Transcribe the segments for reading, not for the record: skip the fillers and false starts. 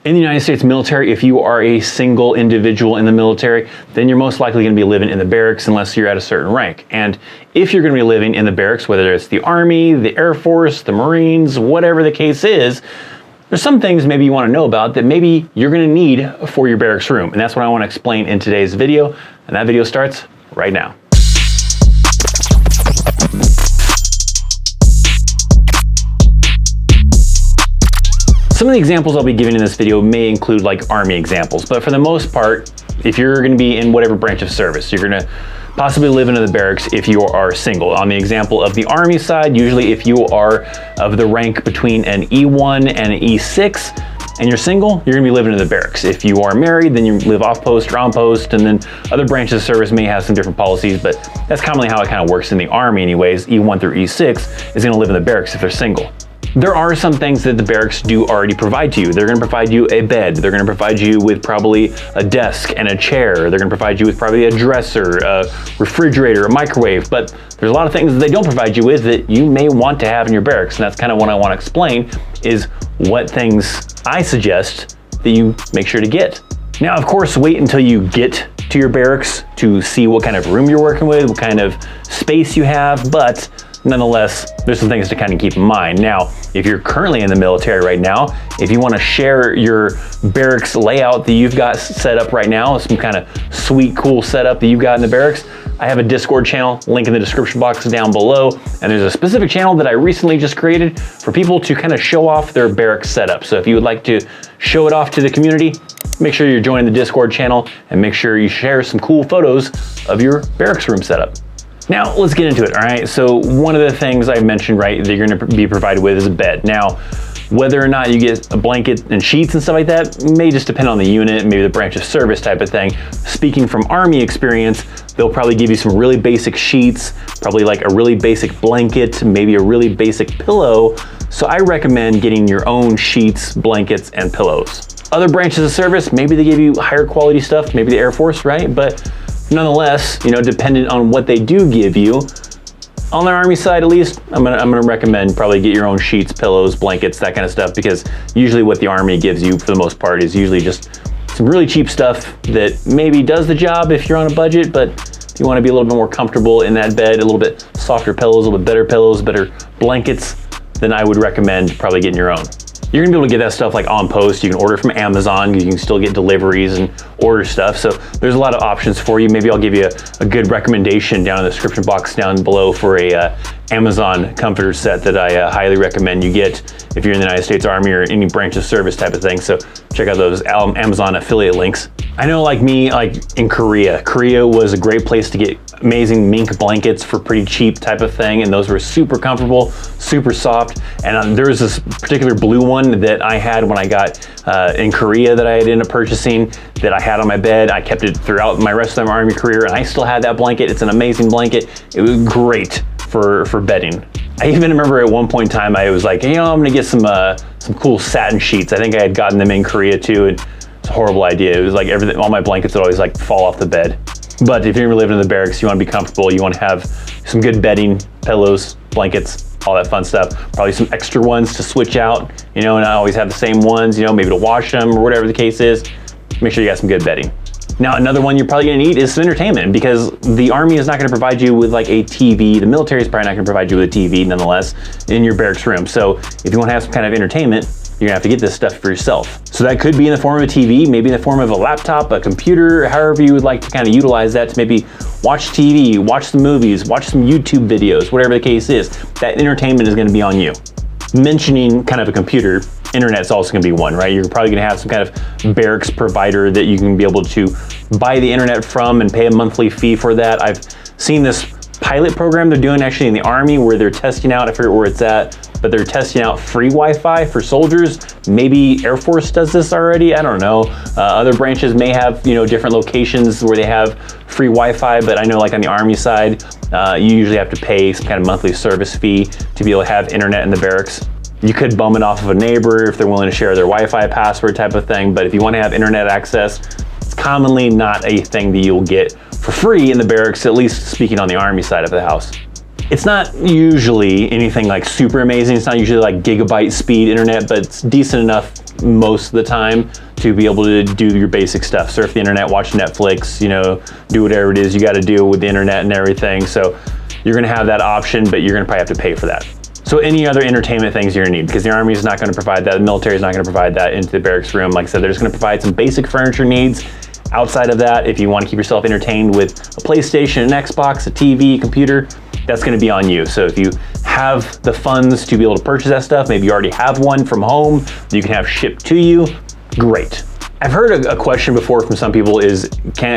In the United States military, if you are a single individual in the military, then you're most likely going to be living in the barracks unless you're at a certain rank. And if you're going to be living in the barracks, whether it's the Army, the Air Force, the Marines, whatever the case is, there's some things maybe you want to know about that maybe you're going to need for your barracks room. And that's what I want to explain in today's video. And that video starts right now. Some of the examples I'll be giving in this video may include like Army examples, but for the most part, if you're going to be in whatever branch of service, you're going to possibly live in the barracks if you are single. On the example of the Army side, usually if you are of the rank between an E1 and an E6 and you're single, you're going to be living in the barracks. If you are married, then you live off post or on post, and then other branches of service may have some different policies, but that's commonly how it kind of works in the Army anyways. E1 through E6 is going to live in the barracks if they're single. There are some things that the barracks do already provide to you. They're going to provide you a bed. They're going to provide you with probably a desk and a chair. They're going to provide you with probably a dresser, a refrigerator, a microwave. But there's a lot of things that they don't provide you with that you may want to have in your barracks. And that's kind of what I want to explain is what things I suggest that you make sure to get. Now, of course, wait until you get to your barracks to see what kind of room you're working with, what kind of space you have. But nonetheless, there's some things to kind of keep in mind. Now, if you're currently in the military right now, if you want to share your barracks layout that you've got set up right now, some kind of sweet, cool setup that you've got in the barracks, I have a Discord channel, link in the description box down below. And there's a specific channel that I recently just created for people to kind of show off their barracks setup. So if you would like to show it off to the community, make sure you're joining the Discord channel and make sure you share some cool photos of your barracks room setup. Now, let's get into it, all right? So one of the things I mentioned, right, that you're gonna be provided with is a bed. Now, whether or not you get a blanket and sheets and stuff like that may just depend on the unit, maybe the branch of service type of thing. Speaking from Army experience, they'll probably give you some really basic sheets, probably like a really basic blanket, maybe a really basic pillow. So I recommend getting your own sheets, blankets, and pillows. Other branches of service, maybe they give you higher quality stuff, maybe the Air Force, right? But nonetheless, you know, dependent on what they do give you, on the Army side at least, I'm gonna recommend probably get your own sheets, pillows, blankets, that kind of stuff, because usually what the Army gives you for the most part is usually just some really cheap stuff that maybe does the job if you're on a budget, but if you want to be a little bit more comfortable in that bed, a little bit softer pillows, a little bit better pillows, better blankets, then I would recommend probably getting your own. You're gonna be able to get that stuff like on post. You can order from Amazon. You can still get deliveries and order stuff. So there's a lot of options for you. Maybe I'll give you a good recommendation down in the description box down below for a Amazon comforter set that I highly recommend you get if you're in the United States Army or any branch of service type of thing. So check out those Amazon affiliate links. I know like me, like in Korea was a great place to get amazing mink blankets for pretty cheap type of thing. And those were super comfortable, super soft. And there was this particular blue one that I had when I got in Korea that I had ended up purchasing that I had on my bed. I kept it throughout my rest of my Army career and I still had that blanket. It's an amazing blanket. It was great for bedding. I even remember at one point in time, I was like, you know, I'm gonna get some cool satin sheets. I think I had gotten them in Korea too, and it's a horrible idea. It was like everything, all my blankets would always like fall off the bed. But if you're living in the barracks, you wanna be comfortable, you wanna have some good bedding, pillows, blankets, all that fun stuff. Probably some extra ones to switch out, you know, and not always have the same ones, you know, maybe to wash them or whatever the case is. Make sure you got some good bedding. Now, another one you're probably gonna need is some entertainment, because the Army is not gonna provide you with like a TV. The military is probably not gonna provide you with a TV nonetheless in your barracks room. So if you wanna have some kind of entertainment, you're gonna have to get this stuff for yourself. So that could be in the form of a TV, maybe in the form of a laptop, a computer, however you would like to kind of utilize that to maybe watch TV, watch some movies, watch some YouTube videos, whatever the case is. That entertainment is gonna be on you. Mentioning kind of a computer, internet's also gonna be one, right? You're probably gonna have some kind of barracks provider that you can be able to buy the internet from and pay a monthly fee for that. I've seen this pilot program they're doing actually in the Army where they're testing out, I forget where it's at, but they're testing out free Wi-Fi for soldiers. Maybe Air Force does this already, I don't know. Other branches may have, you know, different locations where they have free Wi-Fi, but I know like on the Army side, you usually have to pay some kind of monthly service fee to be able to have internet in the barracks. You could bum it off of a neighbor if they're willing to share their Wi-Fi password type of thing, but if you want to have internet access, it's commonly not a thing that you'll get for free in the barracks, at least speaking on the Army side of the house. It's not usually anything like super amazing. It's not usually like gigabyte speed internet, but it's decent enough most of the time to be able to do your basic stuff. Surf the internet, watch Netflix, do whatever it is you got to do with the internet and everything. So you're going to have that option, but you're going to probably have to pay for that. So any other entertainment things you're going to need, because the Army is not going to provide that, the military is not going to provide that into the barracks room. Like I said, they're just going to provide some basic furniture needs. Outside of that, if you want to keep yourself entertained with a PlayStation, an Xbox, a TV, computer, that's going to be on you. So if you have the funds to be able to purchase that stuff, maybe you already have one from home, you can have shipped to you, great. I've heard a question before from some people is,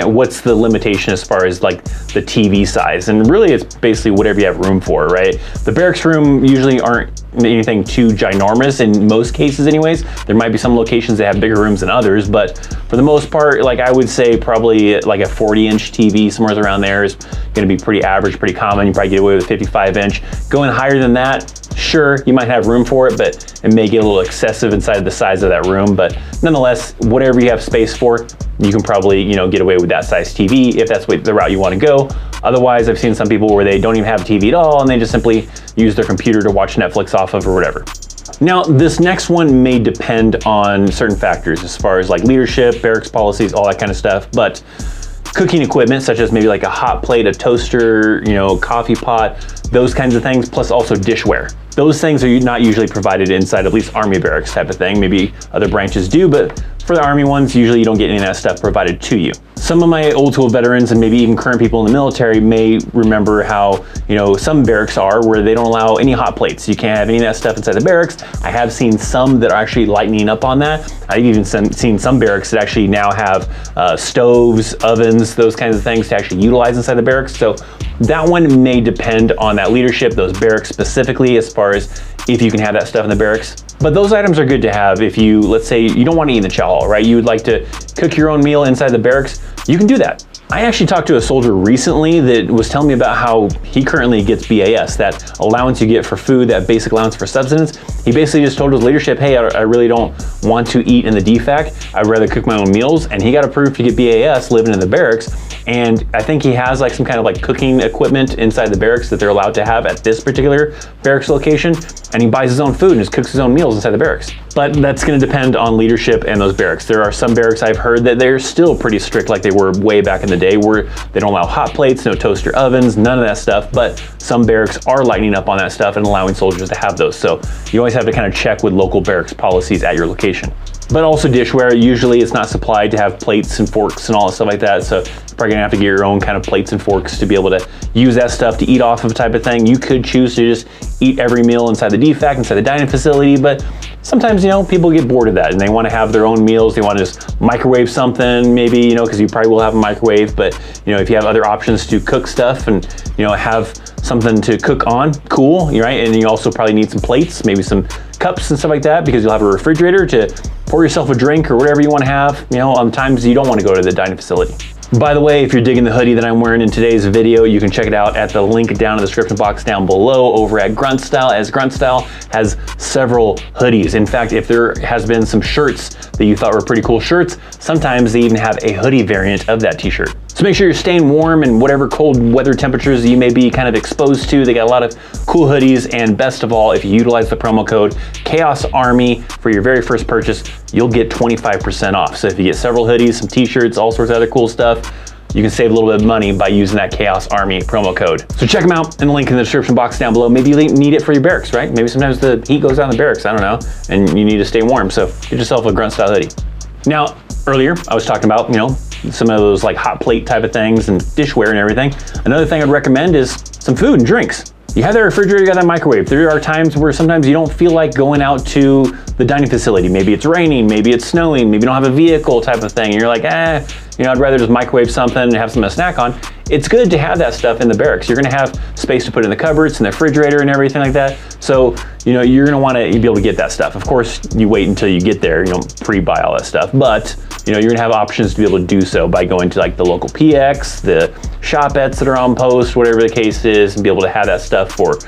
what's the limitation as far as like the TV size? And really it's basically whatever you have room for, right? The barracks room usually aren't anything too ginormous in most cases anyways. There might be some locations that have bigger rooms than others, but for the most part, like I would say probably like a 40-inch TV, somewhere around there is gonna be pretty average, pretty common. You probably get away with a 55-inch. Going higher than that, sure, you might have room for it, but it may get a little excessive inside the size of that room. But nonetheless, whatever you have space for, you can probably, get away with that size TV if that's the route you want to go. Otherwise, I've seen some people where they don't even have a TV at all and they just simply use their computer to watch Netflix off of or whatever. Now, this next one may depend on certain factors as far as like leadership, barracks policies, all that kind of stuff, but cooking equipment such as maybe like a hot plate, a toaster, coffee pot, those kinds of things, plus also dishware. Those things are not usually provided inside at least Army barracks type of thing. Maybe other branches do, but for the Army ones, usually you don't get any of that stuff provided to you. Some of my old school veterans and maybe even current people in the military may remember how, some barracks are where they don't allow any hot plates. You can't have any of that stuff inside the barracks. I have seen some that are actually lightening up on that. I've even seen some barracks that actually now have stoves, ovens, those kinds of things to actually utilize inside the barracks. So that one may depend on that leadership, those barracks specifically, as far as if you can have that stuff in the barracks. But those items are good to have if you, let's say you don't want to eat in the chow hall, right? You would like to cook your own meal inside the barracks, you can do that. I actually talked to a soldier recently that was telling me about how he currently gets BAS, that allowance you get for food, that basic allowance for subsistence. He basically just told his leadership, hey, I really don't want to eat in the DFAC. I'd rather cook my own meals. And he got approved to get BAS living in the barracks. And I think he has like some kind of like cooking equipment inside the barracks that they're allowed to have at this particular barracks location. And he buys his own food and just cooks his own meals inside the barracks. But that's going to depend on leadership and those barracks. There are some barracks I've heard that they're still pretty strict like they were way back in the day, where they don't allow hot plates, no toaster ovens, none of that stuff. But some barracks are lightening up on that stuff and allowing soldiers to have those. So you always have to kind of check with local barracks policies at your location. But also dishware, usually it's not supplied to have plates and forks and all that stuff like that. So you're probably gonna have to get your own kind of plates and forks to be able to use that stuff to eat off of type of thing. You could choose to just eat every meal inside the DFAC, inside the dining facility, but sometimes, people get bored of that and they want to have their own meals. They want to just microwave something, maybe, because you probably will have a microwave, but if you have other options to cook stuff and, have something to cook on, cool, right? And you also probably need some plates, maybe some cups and stuff like that, because you'll have a refrigerator to pour yourself a drink or whatever you want to have, on times you don't want to go to the dining facility. By the way, if you're digging the hoodie that I'm wearing in today's video, you can check it out at the link down in the description box down below over at Grunt Style, as Grunt Style has several hoodies. In fact, if there has been some shirts that you thought were pretty cool shirts, sometimes they even have a hoodie variant of that t-shirt. So make sure you're staying warm in whatever cold weather temperatures you may be kind of exposed to. They got a lot of cool hoodies, and best of all, if you utilize the promo code Chaos Army for your very first purchase, you'll get 25% off. So if you get several hoodies, some t-shirts, all sorts of other cool stuff, you can save a little bit of money by using that Chaos Army promo code. So check them out in the link in the description box down below. Maybe you need it for your barracks, right? Maybe sometimes the heat goes down in the barracks, I don't know, and you need to stay warm. So get yourself a Grunt Style hoodie. Now, earlier I was talking about, some of those like hot plate type of things and dishware and everything. Another thing I'd recommend is some food and drinks. You have that refrigerator, you got that microwave. There are times where sometimes you don't feel like going out to the dining facility. Maybe it's raining, maybe it's snowing, maybe you don't have a vehicle type of thing. And you're like, I'd rather just microwave something and have something to snack on. It's good to have that stuff in the barracks. You're gonna have space to put in the cupboards and the refrigerator and everything like that. So, you're gonna wanna be able to get that stuff. Of course, you wait until you get there, you don't pre-buy all that stuff, but you're gonna have options to be able to do so by going to like the local PX, the shopettes that are on post, whatever the case is, and be able to have that stuff for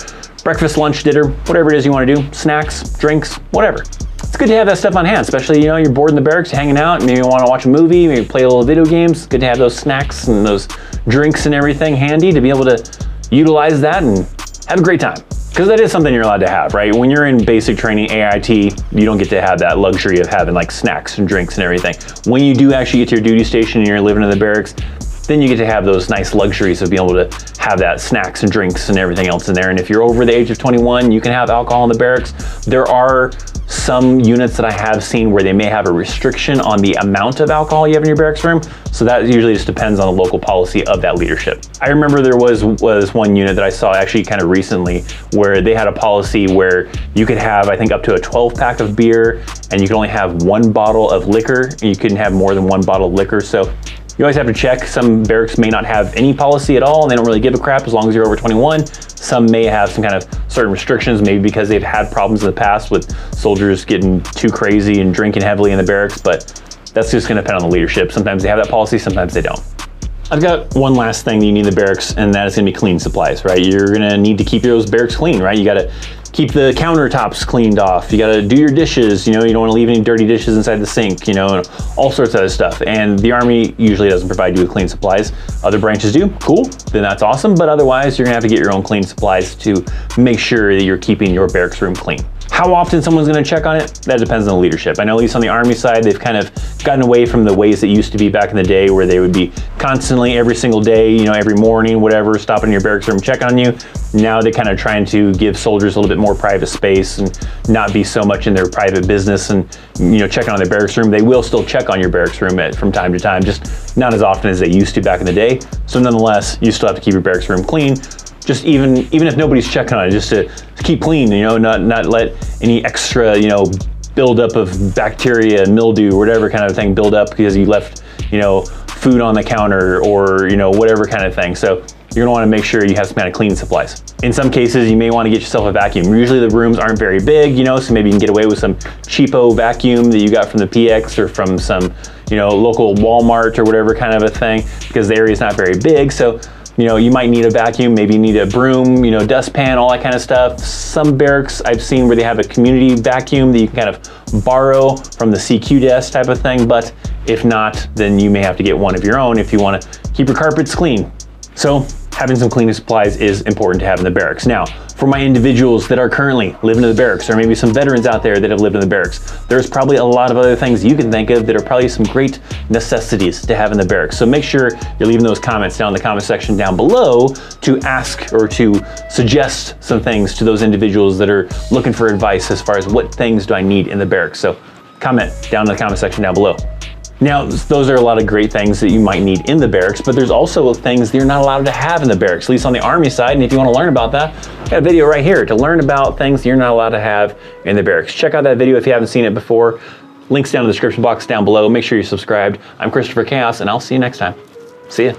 breakfast, lunch, dinner, whatever it is you wanna do, snacks, drinks, whatever. It's good to have that stuff on hand, especially, you're bored in the barracks, you're hanging out, maybe you want to watch a movie, maybe play a little video games. It's good to have those snacks and those drinks and everything handy to be able to utilize that and have a great time. Because that is something you're allowed to have, right? When you're in basic training, AIT, you don't get to have that luxury of having like snacks and drinks and everything. When you do actually get to your duty station and you're living in the barracks, then you get to have those nice luxuries of being able to have that snacks and drinks and everything else in there. And if you're over the age of 21, you can have alcohol in the barracks. There are some units that I have seen where they may have a restriction on the amount of alcohol you have in your barracks room. So that usually just depends on the local policy of that leadership. I remember there was one unit that I saw actually kind of recently where they had a policy where you could have, I think, up to a 12 pack of beer and you could only have 1 bottle of liquor and you couldn't have more than 1 bottle of liquor. So you always have to check. Some barracks may not have any policy at all and they don't really give a crap as long as you're over 21. Some may have some kind of certain restrictions, maybe because they've had problems in the past with soldiers getting too crazy and drinking heavily in the barracks, but that's just gonna depend on the leadership. Sometimes they have that policy, sometimes they don't. I've got one last thing that you need in the barracks, and that is gonna be cleaning supplies, right? You're gonna need to keep those barracks clean, right? You gotta keep the countertops cleaned off. You gotta do your dishes, you know, you don't wanna leave any dirty dishes inside the sink, you know, and all sorts of other stuff. And the Army usually doesn't provide you with cleaning supplies. Other branches do, cool, then that's awesome. But otherwise, you're gonna have to get your own cleaning supplies to make sure that you're keeping your barracks room clean. How often someone's gonna check on it? That depends on the leadership. I know at least on the Army side, they've kind of gotten away from the ways it used to be back in the day where they would be constantly every single day, you know, every morning, whatever, stopping in your barracks room, checking on you. Now they're kind of trying to give soldiers a little bit more private space and not be so much in their private business and, you know, checking on their barracks room. They will still check on your barracks room from time to time, just not as often as they used to back in the day. So nonetheless, you still have to keep your barracks room clean. Just even if nobody's checking on it, just to keep clean, you know, not let any extra, you know, buildup of bacteria, mildew, whatever kind of thing build up because you left, you know, food on the counter or, you know, whatever kind of thing. So you're gonna wanna make sure you have some kind of cleaning supplies. In some cases, you may wanna get yourself a vacuum. Usually the rooms aren't very big, you know, so maybe you can get away with some cheapo vacuum that you got from the PX or from some, you know, local Walmart or whatever kind of a thing because the area's not very big. So, you know, you might need a vacuum, maybe you need a broom, you know, dustpan, all that kind of stuff. Some barracks I've seen where they have a community vacuum that you can kind of borrow from the CQ desk type of thing, but if not, then you may have to get one of your own if you want to keep your carpets clean. So having some cleaning supplies is important to have in the barracks. Now, for my individuals that are currently living in the barracks, or maybe some veterans out there that have lived in the barracks, there's probably a lot of other things you can think of that are probably some great necessities to have in the barracks. So make sure you're leaving those comments down in the comment section down below to ask or to suggest some things to those individuals that are looking for advice as far as what things do I need in the barracks. So comment down in the comment section down below. Now, those are a lot of great things that you might need in the barracks, but there's also things that you're not allowed to have in the barracks, at least on the Army side. And if you want to learn about that, I got a video right here to learn about things you're not allowed to have in the barracks. Check out that video if you haven't seen it before. Links down in the description box down below. Make sure you're subscribed. I'm Christopher Chaos, and I'll see you next time. See ya.